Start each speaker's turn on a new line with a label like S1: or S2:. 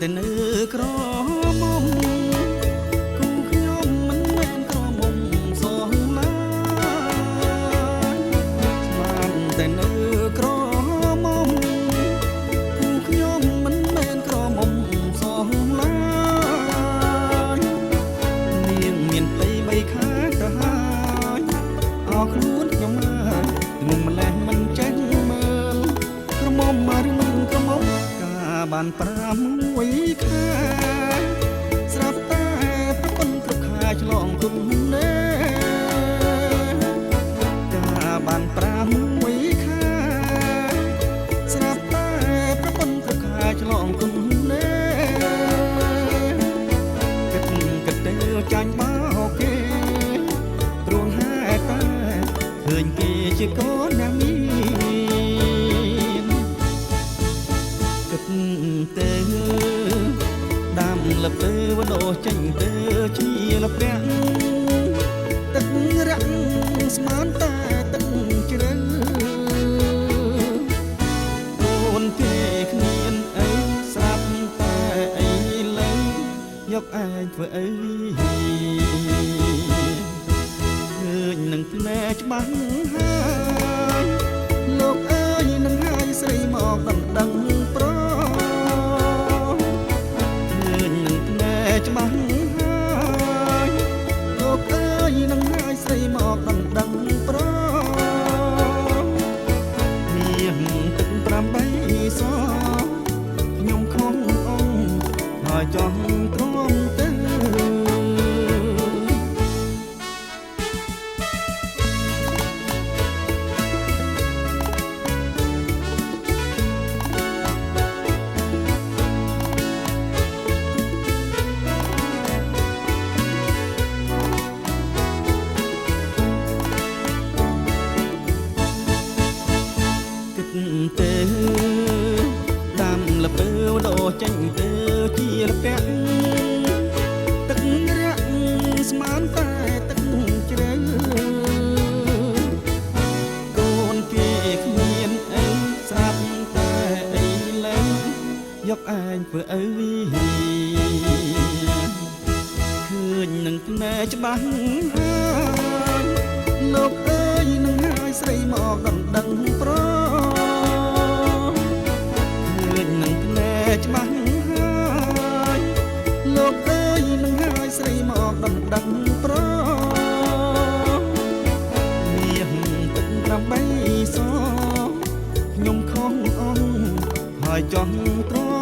S1: តែនៅក្រមុំគូខ្ញុំមិនមែនក្រមុំសងឡាស្មានតែនៅក្រមុំគូខ្ញុំមិនមែនក្រមុំសងឡានាងមានផ្ទៃបីខាងទៅហើយអោខ្លួនខ្ញុំហើយងុំម្លេះមិនចេះមើលក្រមុំមកឬមិនក្រមុំបាន6ខែស្រាប់តែប្រពន្ធគ្រប់ខែឆ្លងទុននេកាបាន6ខែស្រាប់តែប្រពន្ធគ្រប់ខែឆ្លងទុននេគិតទៅចាញ់បោកគេព្រោះហេតុតែឃើញគេជាកូនអ្នកមានទៅដាំលពើវដោចេញទៅជាលប្រាក់ទឹករាក់ស្មានតែទឹកជ្រៅកូនគេគ្មានអីស្រាប់តែអីលើយកឯងធ្វើអីឃើញនឹងភ្នែកច្បាស់ហើយលោកអើយនឹងហើយស្រីមកដណ្ដឹងប្រច្បាស់ហើយលោកអើយនឹងហើយស្រីមកដណ្ដឹងប្រមានទឹក8សខ្ញុំខំអង្គហើយចង់ទ្រាំទៅទៅដាំលពើដោចេញទៅជាលពាក់ទឹករាក់ស្មានតែទឹកជ្រៅកូនគេគ្មានអីស្រាប់តែអីលើយកឯងធ្វើអីឃើញនឹងភ្នែកច្បាស់ហើយលោកអើយនឹងហើយស្រីមកដណ្ដឹងប្រច្បាស់ហើយលោកអើយនឹងហើយស្រីមកដណ្ដឹងប្រមានទឹក8សខ្ញុំខំអង្គហើយចង់ទ្រាំ